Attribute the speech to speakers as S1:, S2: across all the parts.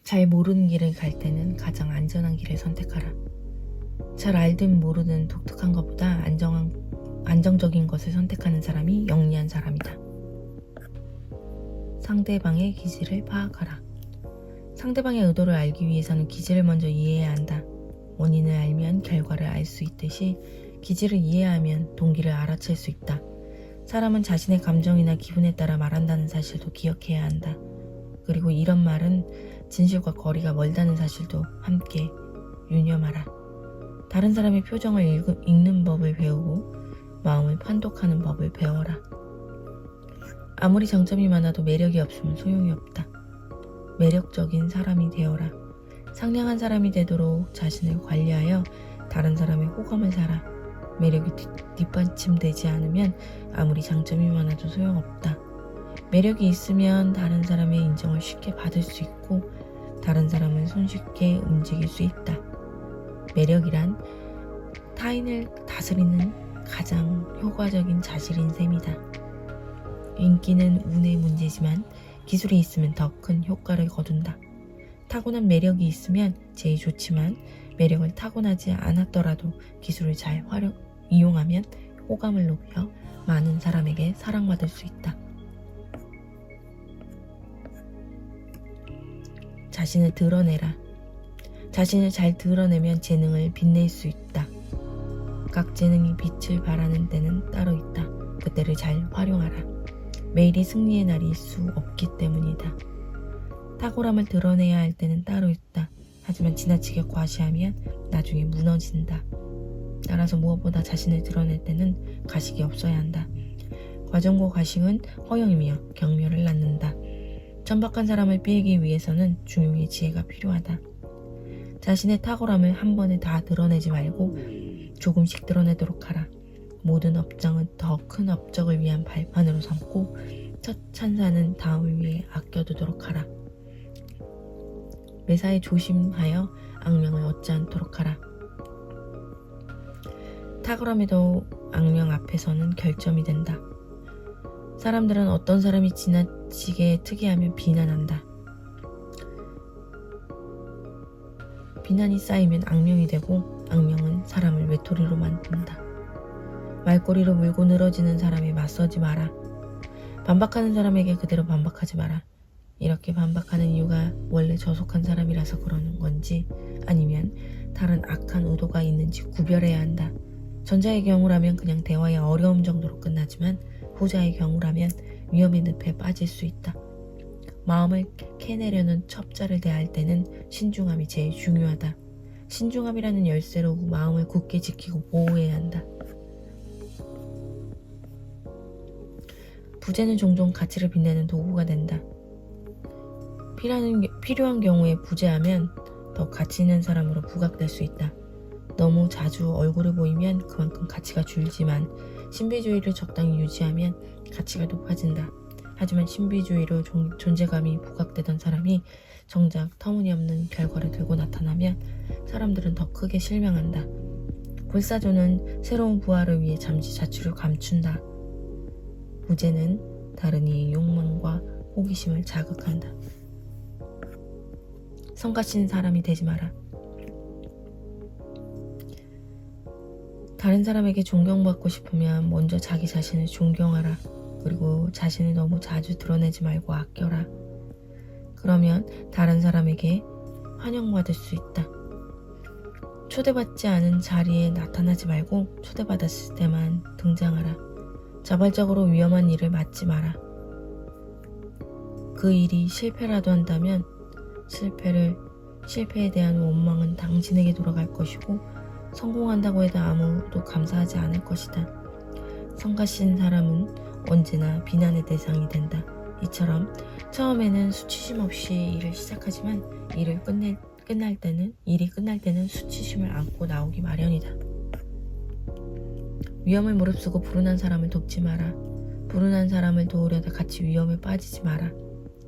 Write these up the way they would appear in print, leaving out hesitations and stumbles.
S1: 잘 모르는 길을 갈 때는 가장 안전한 길을 선택하라. 잘 알든 모르든 독특한 것보다 안정적인 것을 선택하는 사람이 영리한 사람이다. 상대방의 기질을 파악하라. 상대방의 의도를 알기 위해서는 기질을 먼저 이해해야 한다. 원인을 알면 결과를 알 수 있듯이 기질을 이해하면 동기를 알아챌 수 있다. 사람은 자신의 감정이나 기분에 따라 말한다는 사실도 기억해야 한다. 그리고 이런 말은 진실과 거리가 멀다는 사실도 함께 유념하라. 다른 사람의 표정을 읽는 법을 배우고 마음을 판독하는 법을 배워라. 아무리 장점이 많아도 매력이 없으면 소용이 없다. 매력적인 사람이 되어라. 상냥한 사람이 되도록 자신을 관리하여 다른 사람의 호감을 사라. 매력이 뒷받침되지 않으면 아무리 장점이 많아도 소용없다. 매력이 있으면 다른 사람의 인정을 쉽게 받을 수 있고 다른 사람을 손쉽게 움직일 수 있다. 매력이란 타인을 다스리는 가장 효과적인 자질인 셈이다. 인기는 운의 문제지만 기술이 있으면 더 큰 효과를 거둔다. 타고난 매력이 있으면 제일 좋지만 매력을 타고나지 않았더라도 기술을 잘 이용하면 호감을 높여 많은 사람에게 사랑받을 수 있다. 자신을 드러내라. 자신을 잘 드러내면 재능을 빛낼 수 있다. 각 재능이 빛을 발하는 때는 따로 있다. 그때를 잘 활용하라. 매일이 승리의 날일 수 없기 때문이다. 탁월함을 드러내야 할 때는 따로 있다. 하지만 지나치게 과시하면 나중에 무너진다. 따라서 무엇보다 자신을 드러낼 때는 가식이 없어야 한다. 과정과 가식은 허영이며 경멸을 낳는다. 천박한 사람을 삐기 위해서는 중용의 지혜가 필요하다. 자신의 탁월함을 한 번에 다 드러내지 말고 조금씩 드러내도록 하라. 모든 업장은 더 큰 업적을 위한 발판으로 삼고 첫 찬사는 다음을 위해 아껴두도록 하라. 매사에 조심하여 악명을 얻지 않도록 하라. 탁월함에도 악명 앞에서는 결점이 된다. 사람들은 어떤 사람이 지나치게 특이하면 비난한다. 비난이 쌓이면 악명이 되고 악명은 사람을 외톨이로 만든다. 말꼬리로 물고 늘어지는 사람에 맞서지 마라. 반박하는 사람에게 그대로 반박하지 마라. 이렇게 반박하는 이유가 원래 저속한 사람이라서 그러는 건지 아니면 다른 악한 의도가 있는지 구별해야 한다. 전자의 경우라면 그냥 대화의 어려움 정도로 끝나지만 후자의 경우라면 위험의 늪에 빠질 수 있다. 마음을 캐내려는 첩자를 대할 때는 신중함이 제일 중요하다. 신중함이라는 열쇠로 마음을 굳게 지키고 보호해야 한다. 부재는 종종 가치를 빛내는 도구가 된다. 필요한 경우에 부재하면 더 가치 있는 사람으로 부각될 수 있다. 너무 자주 얼굴을 보이면 그만큼 가치가 줄지만 신비주의를 적당히 유지하면 가치가 높아진다. 하지만 신비주의로 존재감이 부각되던 사람이 정작 터무니없는 결과를 들고 나타나면 사람들은 더 크게 실망한다. 골사조는 새로운 부활을 위해 잠시 자취를 감춘다. 부재는 다른 이의 욕망과 호기심을 자극한다. 성가신 사람이 되지 마라. 다른 사람에게 존경받고 싶으면 먼저 자기 자신을 존경하라. 그리고 자신을 너무 자주 드러내지 말고 아껴라. 그러면 다른 사람에게 환영받을 수 있다. 초대받지 않은 자리에 나타나지 말고 초대받았을 때만 등장하라. 자발적으로 위험한 일을 맡지 마라. 그 일이 실패라도 한다면 실패에 대한 원망은 당신에게 돌아갈 것이고 성공한다고 해도 아무도 감사하지 않을 것이다. 성가신 사람은 언제나 비난의 대상이 된다. 이처럼 처음에는 수치심 없이 일을 시작하지만 일이 끝날 때는 수치심을 안고 나오기 마련이다. 위험을 무릅쓰고 불운한 사람을 돕지 마라. 불운한 사람을 도우려다 같이 위험에 빠지지 마라.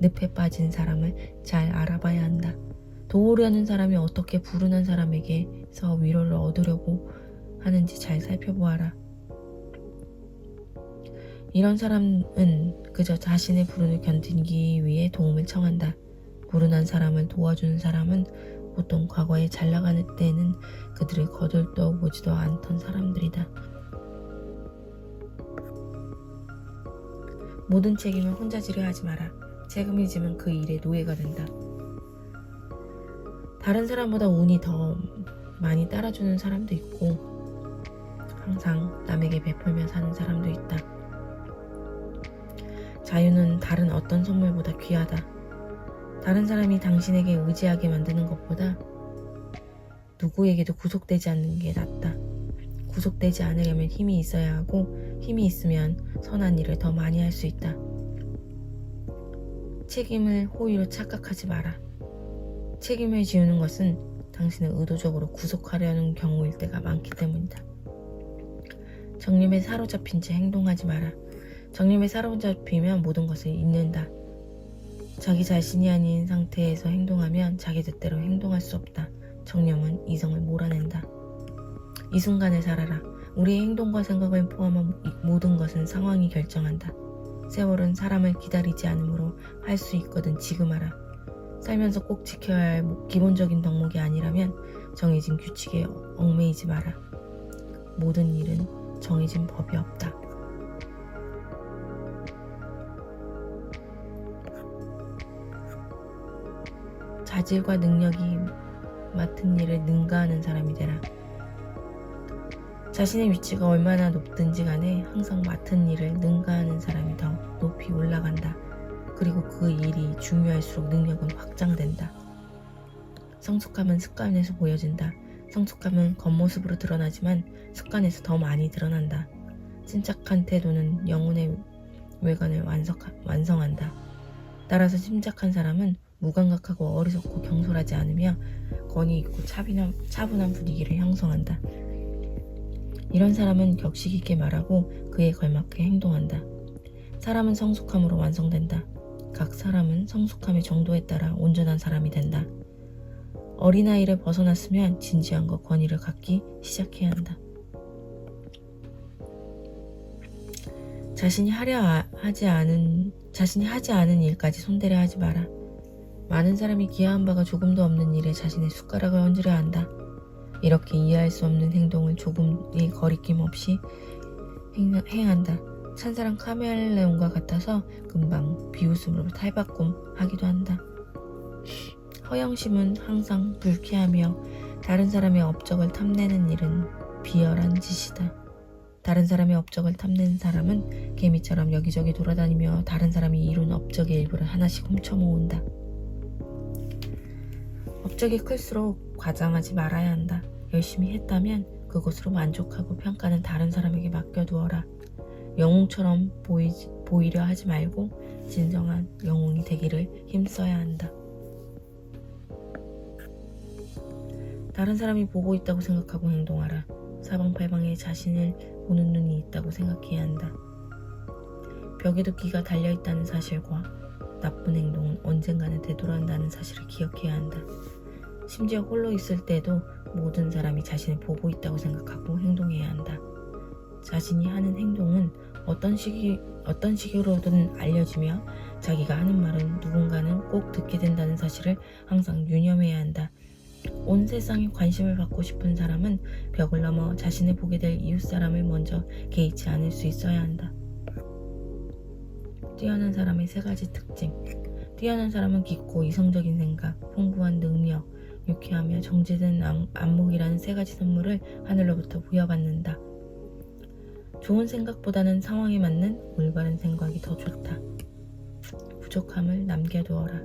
S1: 늪에 빠진 사람을 잘 알아봐야 한다. 도우려는 사람이 어떻게 불운한 사람에게서 위로를 얻으려고 하는지 잘 살펴보아라. 이런 사람은 그저 자신의 불운을 견디기 위해 도움을 청한다. 불운한 사람을 도와주는 사람은 보통 과거에 잘 나가는 때에는 그들을 거들떠보지도 않던 사람들이다. 모든 책임을 혼자 지려 하지 마라. 책임을 지면 그 일의 노예가 된다. 다른 사람보다 운이 더 많이 따라주는 사람도 있고 항상 남에게 베풀며 사는 사람도 있다. 자유는 다른 어떤 선물보다 귀하다. 다른 사람이 당신에게 의지하게 만드는 것보다 누구에게도 구속되지 않는 게 낫다. 구속되지 않으려면 힘이 있어야 하고 힘이 있으면 선한 일을 더 많이 할 수 있다. 책임을 호의로 착각하지 마라. 책임을 지우는 것은 당신을 의도적으로 구속하려는 경우일 때가 많기 때문이다. 정념에 사로잡힌 채 행동하지 마라. 정념에 사로잡히면 모든 것을 잃는다. 자기 자신이 아닌 상태에서 행동하면 자기 뜻대로 행동할 수 없다. 정념은 이성을 몰아낸다. 이 순간을 살아라. 우리의 행동과 생각을 포함한 모든 것은 상황이 결정한다. 세월은 사람을 기다리지 않으므로 할 수 있거든 지금 하라. 살면서 꼭 지켜야 할 기본적인 덕목이 아니라면 정해진 규칙에 얽매이지 마라. 모든 일은 정해진 법이 없다. 자질과 능력이 맡은 일을 능가하는 사람이 되라. 자신의 위치가 얼마나 높든지 간에 항상 맡은 일을 능가하는 사람이 더 높이 올라간다. 그리고 그 일이 중요할수록 능력은 확장된다. 성숙함은 습관에서 보여진다. 성숙함은 겉모습으로 드러나지만 습관에서 더 많이 드러난다. 침착한 태도는 영혼의 외관을 완성한다. 따라서 침착한 사람은 무감각하고 어리석고 경솔하지 않으며 권위 있고 차분한 분위기를 형성한다. 이런 사람은 격식 있게 말하고 그에 걸맞게 행동한다. 사람은 성숙함으로 완성된다. 각 사람은 성숙함의 정도에 따라 온전한 사람이 된다. 어린아이를 벗어났으면 진지함과 권위를 갖기 시작해야 한다. 자신이 하지 않은 일까지 손대려 하지 마라. 많은 사람이 기여한 바가 조금도 없는 일에 자신의 숟가락을 얹으려 한다. 이렇게 이해할 수 없는 행동을 조금의 거리낌 없이 행한다. 찬사람 카멜레온과 같아서 금방 비웃음으로 탈바꿈하기도 한다. 허영심은 항상 불쾌하며 다른 사람의 업적을 탐내는 일은 비열한 짓이다. 다른 사람의 업적을 탐내는 사람은 개미처럼 여기저기 돌아다니며 다른 사람이 이룬 업적의 일부를 하나씩 훔쳐모은다. 업적이 클수록 과장하지 말아야 한다. 열심히 했다면 그것으로 만족하고 평가는 다른 사람에게 맡겨두어라. 영웅처럼 보이려 하지 말고 진정한 영웅이 되기를 힘써야 한다. 다른 사람이 보고 있다고 생각하고 행동하라. 사방팔방에 자신을 보는 눈이 있다고 생각해야 한다. 벽에도 귀가 달려있다는 사실과 나쁜 행동은 언젠가는 되돌아온다는 사실을 기억해야 한다. 심지어 홀로 있을 때도 모든 사람이 자신을 보고 있다고 생각하고 행동해야 한다. 자신이 하는 행동은 어떤 식으로든 알려지며 자기가 하는 말은 누군가는 꼭 듣게 된다는 사실을 항상 유념해야 한다. 온 세상에 관심을 받고 싶은 사람은 벽을 넘어 자신을 보게 될 이웃 사람을 먼저 개의치 않을 수 있어야 한다. 뛰어난 사람의 세 가지 특징. 뛰어난 사람은 깊고 이성적인 생각, 풍부한 능력, 유쾌하며 정제된 안목이라는 세 가지 선물을 하늘로부터 부여받는다. 좋은 생각보다는 상황에 맞는 올바른 생각이 더 좋다. 부족함을 남겨두어라.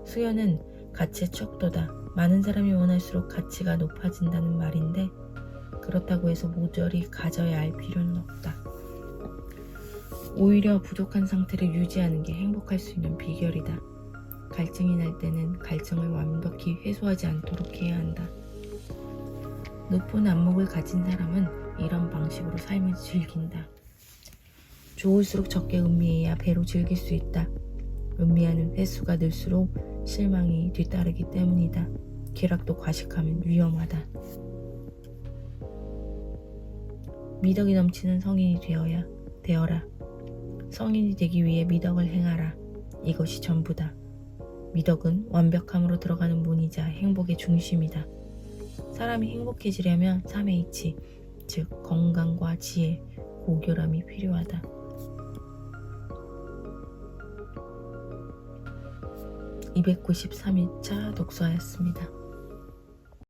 S1: 수요는 가치의 척도다. 많은 사람이 원할수록 가치가 높아진다는 말인데 그렇다고 해서 모조리 가져야 할 필요는 없다. 오히려 부족한 상태를 유지하는 게 행복할 수 있는 비결이다. 갈증이 날 때는 갈증을 완벽히 해소하지 않도록 해야 한다. 높은 안목을 가진 사람은 이런 방식으로 삶을 즐긴다. 좋을수록 적게 음미해야 배로 즐길 수 있다. 음미하는 횟수가 늘수록 실망이 뒤따르기 때문이다. 쾌락도 과식하면 위험하다. 미덕이 넘치는 성인이 되어라. 성인이 되기 위해 미덕을 행하라. 이것이 전부다. 미덕은 완벽함으로 들어가는 문이자 행복의 중심이다. 사람이 행복해지려면 3의 이치, 즉 건강과 지혜, 고결함이 필요하다. 293일차 독서였습니다.